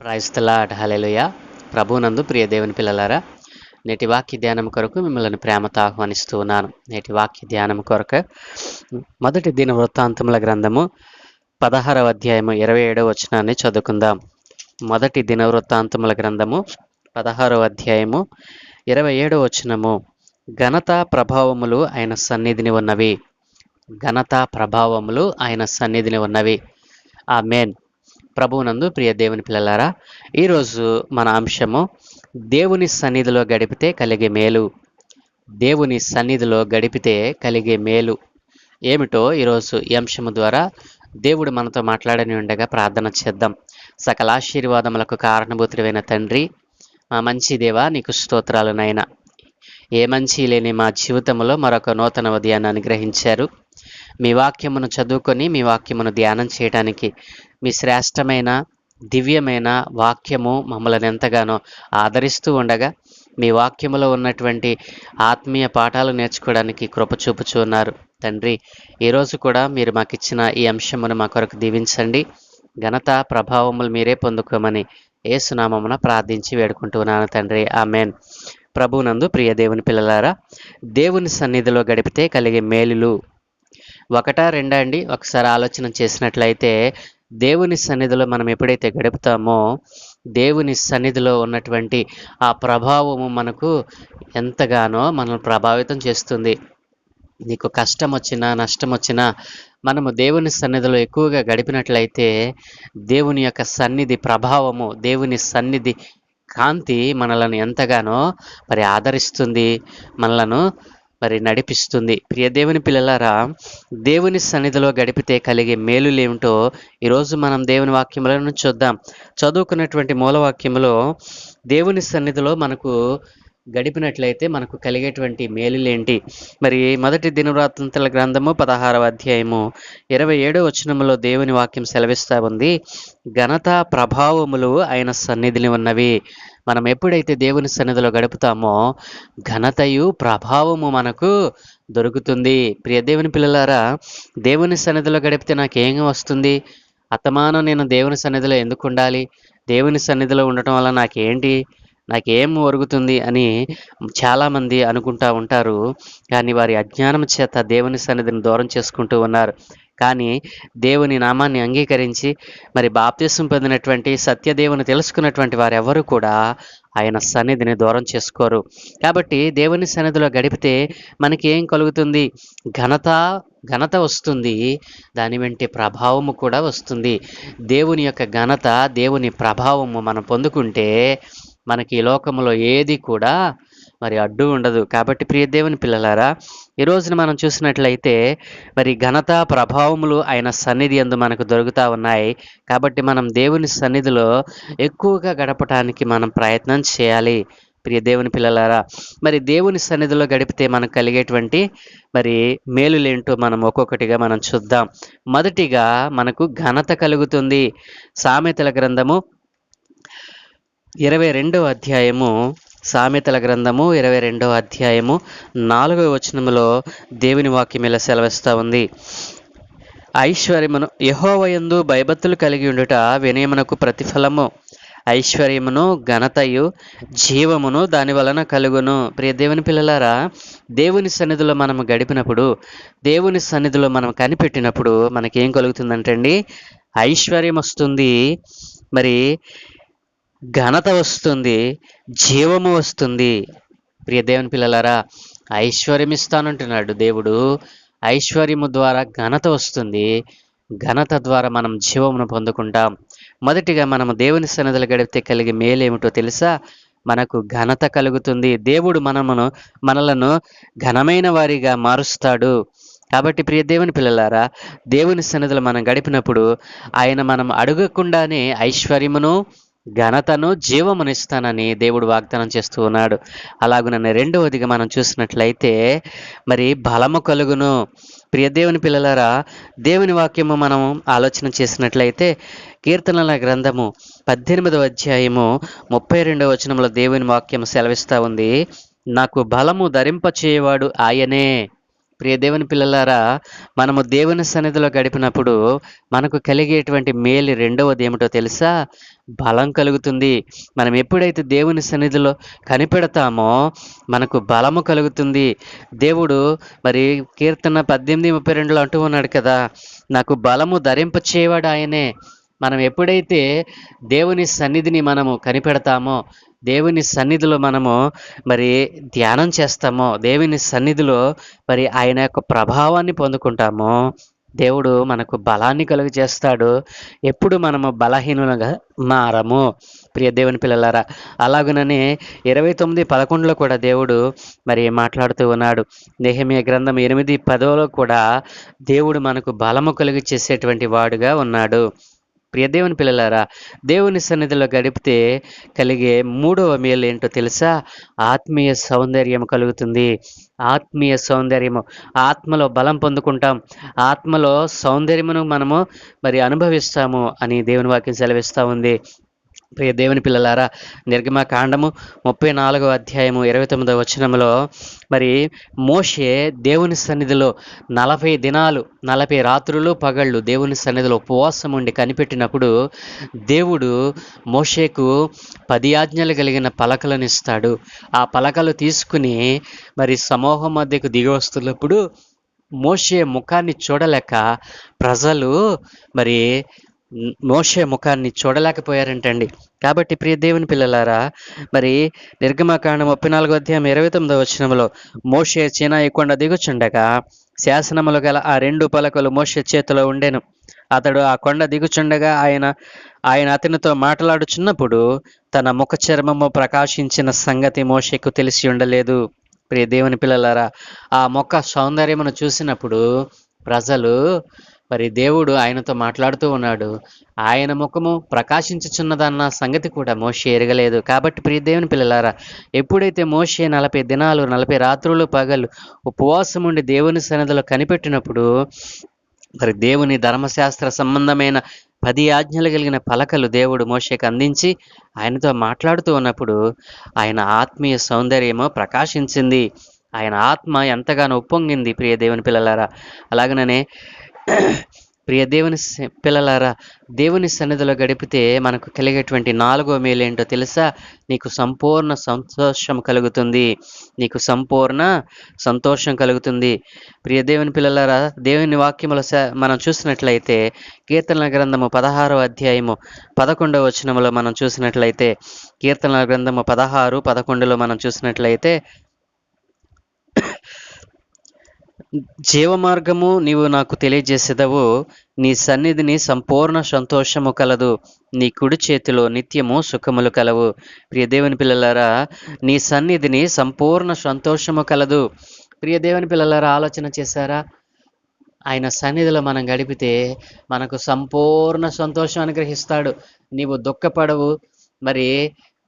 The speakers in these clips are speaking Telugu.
Praise the lord. హల్లెలూయా. ప్రభువునందు ప్రియ దేవుని పిల్లలారా, నేటి వాక్య ధ్యానం కొరకు మిమ్మల్ని ప్రేమతో ఆహ్వానిస్తూ ఉన్నాను. నేటి వాక్య ధ్యానం కొరకు మొదటి దిన వృత్తాంతముల గ్రంథము 16వ అధ్యాయము 27వ వచనాన్ని చదువుకుందాం. మొదటి దిన వృత్తాంతముల గ్రంథము 16వ అధ్యాయము 27వ వచనము. ఘనత ప్రభావములు ఆయన సన్నిధిని ఉన్నవి. ఘనత ప్రభావములు ఆయన సన్నిధిని ఉన్నవి. ఆమేన్. ప్రభువునందు ప్రియ దేవుని పిల్లలారా, ఈరోజు మన అంశము దేవుని సన్నిధిలో గడిపితే కలిగే మేలు. దేవుని సన్నిధిలో గడిపితే కలిగే మేలు ఏమిటో ఈరోజు ఈ అంశము ద్వారా దేవుడు మనతో మాట్లాడని ఉండగా ప్రార్థన చేద్దాం. సకల ఆశీర్వాదములకు కారణభూతుడైన తండ్రి, మా మంచి దేవా, నీకు స్తోత్రాలు నాయనా. ఏ మంచి లేని మా జీవితంలో మరొక నూతన ఉదయాన్ని అనుగ్రహించారు. మీ వాక్యమును చదువుకొని మీ వాక్యమును ధ్యానం చేయడానికి మీ శ్రేష్టమైన దివ్యమైన వాక్యము మమ్మల్ని ఎంతగానో ఆదరిస్తూ ఉండగా మీ వాక్యములో ఉన్నటువంటి ఆత్మీయ పాఠాలు నేర్చుకోవడానికి కృప చూపుచూ ఉన్నారు తండ్రి. ఈరోజు కూడా మీరు మాకు ఇచ్చిన ఈ అంశమును మా కొరకు దీవించండి. ఘనత ప్రభావములు మీరే పొందుకోమని యేసునామమున ప్రార్థించి వేడుకుంటున్నాను తండ్రి. ఆమేన్. ప్రభువునందు ప్రియ దేవుని పిల్లలారా, దేవుని సన్నిధిలో గడిపితే కలిగే మేలులు ఒకటా రెండా అండి? ఒకసారి ఆలోచన చేసినట్లయితే, దేవుని సన్నిధిలో మనం ఎప్పుడైతే గడుపుతామో దేవుని సన్నిధిలో ఉన్నటువంటి ఆ ప్రభావము మనకు ఎంతగానో మనల్ని ప్రభావితం చేస్తుంది. నీకు కష్టం వచ్చినా నష్టం వచ్చినా మనము దేవుని సన్నిధిలో ఎక్కువగా గడిపినట్లయితే దేవుని యొక్క సన్నిధి ప్రభావము, దేవుని సన్నిధి కాంతి మనలను ఎంతగానో ఆదరిస్తుంది, మనలను నడిపిస్తుంది. ప్రియ దేవుని పిల్లలారా, దేవుని సన్నిధిలో గడిపితే కలిగే మేలులేమిటో ఈరోజు మనం దేవుని వాక్యములను చూద్దాం. చదువుకున్నటువంటి మూలవాక్యములో దేవుని సన్నిధిలో మనకు గడిపినట్లయితే మనకు కలిగేటువంటి మేలులేంటి? మొదటి దినవృత్తాంతముల గ్రంథము 16వ అధ్యాయము 27వ వచనములో దేవుని వాక్యం సెలవిస్తా ఉంది, ఘనత ప్రభావములు ఆయన సన్నిధిని ఉన్నవి. మనం ఎప్పుడైతే దేవుని సన్నిధిలో గడుపుతామో ఘనతయు ప్రభావము మనకు దొరుకుతుంది. ప్రియ దేవుని పిల్లలారా, దేవుని సన్నిధిలో గడిపితే నాకేం వస్తుంది? అత్తమానం నేను దేవుని సన్నిధిలో ఎందుకు ఉండాలి? దేవుని సన్నిధిలో ఉండటం వల్ల నాకేం ఒరుగుతుంది అని చాలామంది అనుకుంటూ ఉంటారు. కానీ వారి అజ్ఞానం చేత దేవుని సన్నిధిని దూరం చేసుకుంటూ ఉన్నారు. కానీ దేవుని నామాన్ని అంగీకరించి బాప్తిసం పొందినటువంటి సత్యదేవుని తెలుసుకున్నటువంటి వారెవరూ కూడా ఆయన సన్నిధిని దూరం చేసుకోరు. కాబట్టి దేవుని సన్నిధిలో గడిపితే మనకి ఏం కలుగుతుంది? ఘనత వస్తుంది, దాని వెంట ప్రభావము కూడా వస్తుంది. దేవుని యొక్క ఘనత, దేవుని ప్రభావము మనం పొందుకుంటే మనకి ఈ లోకంలో ఏది కూడా అడ్డు ఉండదు. కాబట్టి ప్రియ దేవుని పిల్లలారా, ఈ రోజున మనం చూసినట్లయితే ఘనత ప్రభావములు ఆయన సన్నిధి యందు మనకు దొరుకుతూ ఉన్నాయి. కాబట్టి మనం దేవుని సన్నిధిలో ఎక్కువగా గడపటానికి మనం ప్రయత్నం చేయాలి. ప్రియ దేవుని పిల్లలారా, దేవుని సన్నిధిలో గడిపితే మనకు కలిగేటువంటి మేలులేంటో మనం ఒక్కొక్కటిగా మనం చూద్దాం. మొదటిగా మనకు ఘనత కలుగుతుంది. సామెతల గ్రంథము 22వ అధ్యాయము, సామెతల గ్రంథము 22వ అధ్యాయము 4వ వచనములో దేవుని వాక్యం ఇలా సెలవిస్తూ ఉంది, ఐశ్వర్యమును యెహోవాయందు భయభక్తులు కలిగి ఉండుట వినయమునకు ప్రతిఫలము, ఐశ్వర్యమును ఘనతయు జీవమును దాని వలన కలుగును. ప్రియ దేవుని పిల్లలారా, దేవుని సన్నిధిలో మనం గడిపినప్పుడు, దేవుని సన్నిధిలో మనం కనిపెట్టినప్పుడు మనకేం కలుగుతుందంటే అండి, ఐశ్వర్యం వస్తుంది, ఘనత వస్తుంది, జీవము వస్తుంది. ప్రియ దేవుని పిల్లలారా, ఐశ్వర్యం ఇస్తానంటున్నాడు దేవుడు. ఐశ్వర్యము ద్వారా ఘనత వస్తుంది, ఘనత ద్వారా మనం జీవమును పొందుకుంటాం. మొదటిగా మనము దేవుని సన్నిధిలో గడిపితే కలిగే మేలేమిటో తెలుసా? మనకు ఘనత కలుగుతుంది. దేవుడు మనలను ఘనమైన వారిగా మారుస్తాడు. కాబట్టి ప్రియ దేవుని పిల్లలారా, దేవుని సన్నిధిలో మనం గడిపినప్పుడు ఆయన మనం అడగకుండానే ఐశ్వర్యమును, ఘనతను, జీవమునిస్తానని దేవుడు వాగ్దానం చేస్తూ ఉన్నాడు. అలాగుననే రెండవదిగా మనం చూసినట్లయితే బలము కలుగును. ప్రియ దేవుని పిల్లలారా, దేవుని వాక్యము మనం ఆలోచన చేసినట్లయితే కీర్తనల గ్రంథము 18వ అధ్యాయము 32వ వచనంలో దేవుని వాక్యం సెలవిస్తూ ఉంది, నాకు బలము ధరింపచేయవాడు ఆయనే. ప్రియ దేవుని పిల్లలారా, మనము దేవుని సన్నిధిలో గడిపినప్పుడు మనకు కలిగేటువంటి మేలు రెండవది ఏమిటో తెలుసా? బలం కలుగుతుంది. మనం ఎప్పుడైతే దేవుని సన్నిధిలో కనిపెడతామో మనకు బలము కలుగుతుంది. దేవుడు మరి కీర్తన 18:32లో అంటూ ఉన్నాడు కదా, నాకు బలము ధరింపచేయవాడు ఆయనే. మనం ఎప్పుడైతే దేవుని సన్నిధిని మనము కనిపెడతామో, దేవుని సన్నిధిలో మనము మరి ధ్యానం చేస్తామో, దేవుని సన్నిధిలో మరి ఆయన యొక్క ప్రభావాన్ని పొందుకుంటామో, దేవుడు మనకు బలాన్ని కలుగజేస్తాడు. ఎప్పుడు మనము బలహీనులుగా మారము. ప్రియ దేవుని పిల్లలారా, అలాగుననే 29:11లో కూడా దేవుడు మరి మాట్లాడుతూ ఉన్నాడు. నెహెమీయా గ్రంథం 8:10లో కూడా దేవుడు మనకు బలము కలుగ చేసేటువంటి వాడుగా ఉన్నాడు. ప్రియ దేవుని పిల్లలారా, దేవుని సన్నిధిలో గడిపితే కలిగే మూడవ మేలు ఏంటో తెలుసా? ఆత్మీయ సౌందర్యం కలుగుతుంది. ఆత్మీయ సౌందర్యము, ఆత్మలో బలం పొందుకుంటాం, ఆత్మలో సౌందర్యమును మనము మరి అనుభవిస్తాము అని దేవుని వాక్యం సెలవిస్తూ ఉంది. ప్రియ దేవుని పిల్లలారా, నిర్గమకాండము 34వ అధ్యాయము 29వ వచనములో మరి మోషే దేవుని సన్నిధిలో 40 దినాలు 40 రాత్రులు పగళ్ళు దేవుని సన్నిధిలో ఉపవాసం ఉండి కనిపెట్టినప్పుడు దేవుడు మోషేకు 10 ఆజ్ఞలు కలిగిన పలకలను ఇస్తాడు. ఆ పలకలు తీసుకుని మరి సమూహం మధ్యకు దిగి వస్తున్నప్పుడు మోషే ముఖాన్ని చూడలేక ప్రజలు మరి మోషే ముఖాన్ని చూడలేకపోయారంటండి. కాబట్టి ప్రియ దేవుని పిల్లలారా, మరి నిర్గమకాండం 34వ అధ్యాయం 29వ వచనంలో మోషే సీనాయి కొండ దిగుచుండగా శాసనములు గల ఆ 2 పలకలు మోషే చేతిలో ఉండెను. అతడు ఆ కొండ దిగుచుండగా ఆయన అతనితో మాట్లాడుచున్నప్పుడు తన ముఖ చర్మము ప్రకాశించిన సంగతి మోషేకు తెలిసి ఉండలేదు. ప్రియ దేవుని పిల్లలారా, ఆ ముఖ సౌందర్యమును చూసినప్పుడు ప్రజలు మరి దేవుడు ఆయనతో మాట్లాడుతూ ఉన్నాడు. ఆయన ముఖము ప్రకాశించుచున్నదన్న సంగతి కూడా మోషే ఎరగలేదు. కాబట్టి ప్రియ దేవుని పిల్లలారా, ఎప్పుడైతే మోషే 40 దినాలు 40 రాత్రులు పగలు ఉపవాసం ఉండి దేవుని సన్నిధిలో కనిపెట్టినప్పుడు మరి దేవుని ధర్మశాస్త్ర సంబంధమైన 10 ఆజ్ఞలు కలిగిన పలకలు దేవుడు మోషేకు అందించి ఆయనతో మాట్లాడుతూ ఉన్నప్పుడు ఆయన ఆత్మీయ సౌందర్యము ప్రకాశించింది. ఆయన ఆత్మ ఎంతగానో ఉప్పొంగింది. ప్రియ దేవుని పిల్లలారా, అలాగనే ప్రియ దేవుని పిల్లలారా, దేవుని సన్నిధిలో గడిపితే మనకు కలిగేటువంటి 4వ మేలు ఏంటో తెలుసా? నీకు సంపూర్ణ సంతోషం కలుగుతుంది. నీకు సంపూర్ణ సంతోషం కలుగుతుంది. ప్రియ దేవుని పిల్లలారా, దేవుని వాక్యములో మనం చూసినట్లయితే కీర్తనల గ్రంథము 16వ అధ్యాయము 11వ వచనములో మనం చూసినట్లయితే, కీర్తనల గ్రంథము 16:11లో మనం చూసినట్లయితే, జీవమార్గము నీవు నాకు తెలియజేసేదవు, నీ సన్నిధిని సంపూర్ణ సంతోషము కలదు, నీ కుడి చేతిలో నిత్యము సుఖములు కలవు. ప్రియ దేవుని పిల్లలారా, నీ సన్నిధిని సంపూర్ణ సంతోషము కలదు. ప్రియ దేవుని పిల్లలారా, ఆలోచన చేశారా? ఆయన సన్నిధిలో మనం గడిపితే మనకు సంపూర్ణ సంతోషం అనుగ్రహిస్తాడు. నీవు దుఃఖపడవు, మరి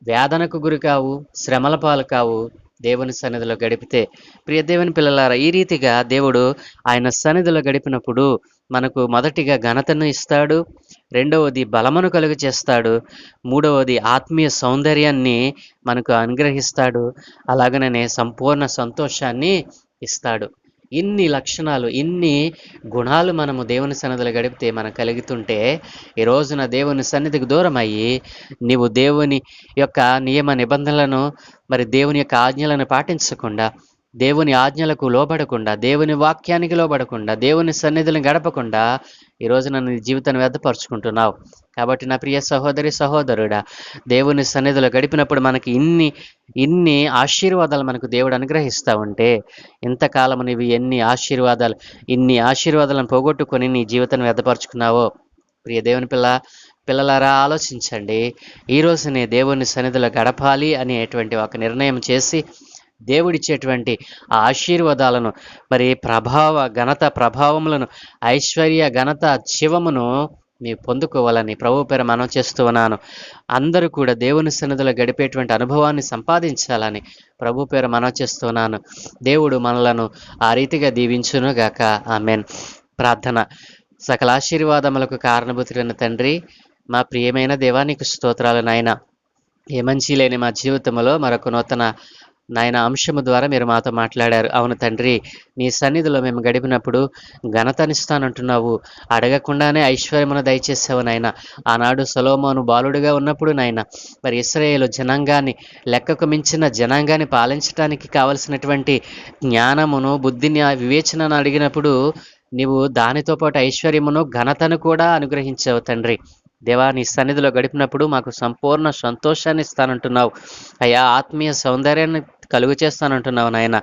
వేదనకు గురి కావు, శ్రమల పాలు కావు దేవుని సన్నిధిలో గడిపితే. ప్రియ దేవుని పిల్లలారా, ఈ రీతిగా దేవుడు ఆయన సన్నిధిలో గడిపినప్పుడు మనకు మొదటిగా ఘనతను ఇస్తాడు, రెండవది బలమును కలుగ చేస్తాడు, మూడవది ఆత్మీయ సౌందర్యాన్ని మనకు అనుగ్రహిస్తాడు, అలాగనే సంపూర్ణ సంతోషాన్ని ఇస్తాడు. ఇన్ని లక్షణాలు, ఇన్ని గుణాలు మనము దేవుని సన్నిధిలో గడిపితే మనకు కలుగుతుంటే, ఈ రోజున దేవుని సన్నిధికి దూరం అయ్యి నీవు దేవుని యొక్క నియమ నిబంధనలను మరి దేవుని యొక్క ఆజ్ఞలను పాటించకుండా, దేవుని ఆజ్ఞలకు లోబడకుండా, దేవుని వాక్యానికి లోబడకుండా, దేవుని సన్నిధిని గడపకుండా ఈ రోజున నీ జీవితాన్ని వ్యర్థపరుచుకుంటున్నావు. కాబట్టి నా ప్రియ సహోదరి సహోదరుడా, దేవుని సన్నిధిలో గడిపినప్పుడు మనకి ఇన్ని ఆశీర్వాదాలు మనకు దేవుడు అనుగ్రహిస్తూ ఉంటే, ఇంతకాలం నీవు ఇన్ని ఆశీర్వాదాలను పోగొట్టుకొని నీ జీవితాన్ని వ్యర్థపరుచుకున్నావో. ప్రియ దేవుని పిల్లలారా, ఆలోచించండి. ఈ రోజునే దేవుని సన్నిధిలో గడపాలి అనేటువంటి ఒక నిర్ణయం చేసి దేవుడిచ్చేటువంటి ఆ ఆశీర్వాదాలను, మరి ఘనత ప్రభావములను, ఐశ్వర్య ఘనత జీవమును నీవు పొందుకోవాలని ప్రభు పేర మనం చేస్తూ ఉన్నాను. అందరూ కూడా దేవుని సన్నిధిలో గడిపేటువంటి అనుభవాన్ని సంపాదించాలని ప్రభు పేర మనం చేస్తూ ఉన్నాను. దేవుడు మనలను ఆ రీతిగా దీవించును గాక. ఆమెన్. ప్రార్థన. సకల ఆశీర్వాదములకు కారణభూతుడైన తండ్రి, మా ప్రియమైన దేవా, నీకు స్తోత్రాలు నాయన. ఏ మంచి లేని మా జీవితంలో మరొక నూతన నాయన అంశము ద్వారా మీరు మాతో మాట్లాడారు. అవును తండ్రి, నీ సన్నిధిలో మేము గడిపినప్పుడు ఘనతనిస్తానంటున్నావు. అడగకుండానే ఐశ్వర్యమును దయచేసావు నాయన. ఆనాడు సొలొమోను బాలుడిగా ఉన్నప్పుడు నాయన, మరి ఇశ్రాయేలు జనాంగాన్ని, లెక్కకు మించిన జనాంగాన్ని పాలించటానికి కావలసినటువంటి జ్ఞానమును, బుద్ధిని, వివేచనను అడిగినప్పుడు నీవు దానితో పాటు ఐశ్వర్యమును, ఘనతను కూడా అనుగ్రహించావు తండ్రి. దేవా, నీ సన్నిధిలో గడిపినప్పుడు మాకు సంపూర్ణ సంతోషాన్ని ఇస్తానంటున్నావు అయ్యా. ఆత్మీయ సౌందర్యాన్ని కలుగు చేస్తానంటున్నావు నాయన.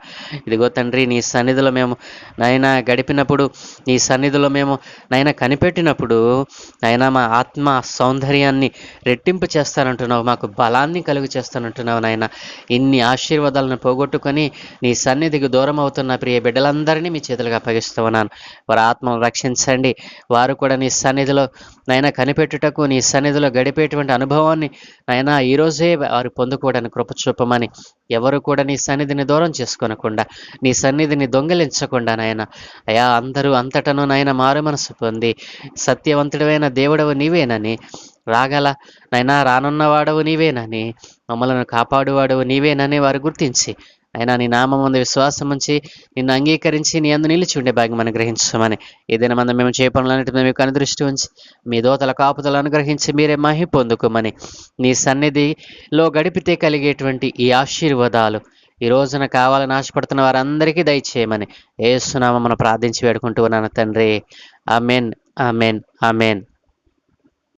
ఇదిగో తండ్రి, నీ సన్నిధిలో మేము నాయన గడిపినప్పుడు, నీ సన్నిధిలో మేము నాయన కనిపెట్టినప్పుడు నాయన మా ఆత్మ సౌందర్యాన్ని రెట్టింపు చేస్తానంటున్నావు, మాకు బలాన్ని కలుగు చేస్తానంటున్నావు నాయన. ఇన్ని ఆశీర్వాదాలను పోగొట్టుకొని నీ సన్నిధికి దూరం అవుతున్న ప్రియ బిడ్డలందరినీ మీ చేతులుగా అప్పగిస్తూ ఉన్నాను. వారి ఆత్మను రక్షించండి. వారు కూడా నీ సన్నిధిలో నాయన కనిపెట్టుటకు, నీ సన్నిధిలో గడిపేటువంటి అనుభవాన్ని నాయన ఈరోజే వారు పొందుకోవడానికి కృప చూపమని, ఎవరు కూడా నీ సన్నిధిని దూరం చేసుకోనకుండా, నీ సన్నిధిని దొంగిలించకుండా నాయన అయా, అందరూ అంతటను నాయన మారు మనసు పొంది సత్యవంతుడైన దేవుడవు నీవేనని, రాగల నైనా రానున్నవాడవు నీవేనని, మమ్మలను కాపాడువాడవు నీవేనని వారు గుర్తించి అయినా నీ నామం ముందు విశ్వాసం ఉంచి నిన్ను అంగీకరించి నీ అందు నిలిచి ఉండే భాగ్యం అనుగ్రహించమని, ఏదైనా మంది మేము చేయ పనులన్నిటి మీకు అనుదృష్టి ఉంచి మీ దోతల కాపుతలు అనుగ్రహించి మీరే మహి పొందుకోమని, నీ సన్నిధిలో గడిపితే కలిగేటువంటి ఈ ఆశీర్వాదాలు ఈ రోజున కావాలని ఆశపడుతున్న వారందరికీ దయచేయమని యేసు నామమున ప్రార్థించి వేడుకుంటూ ఉన్నాను తండ్రి. Amen, amen, amen.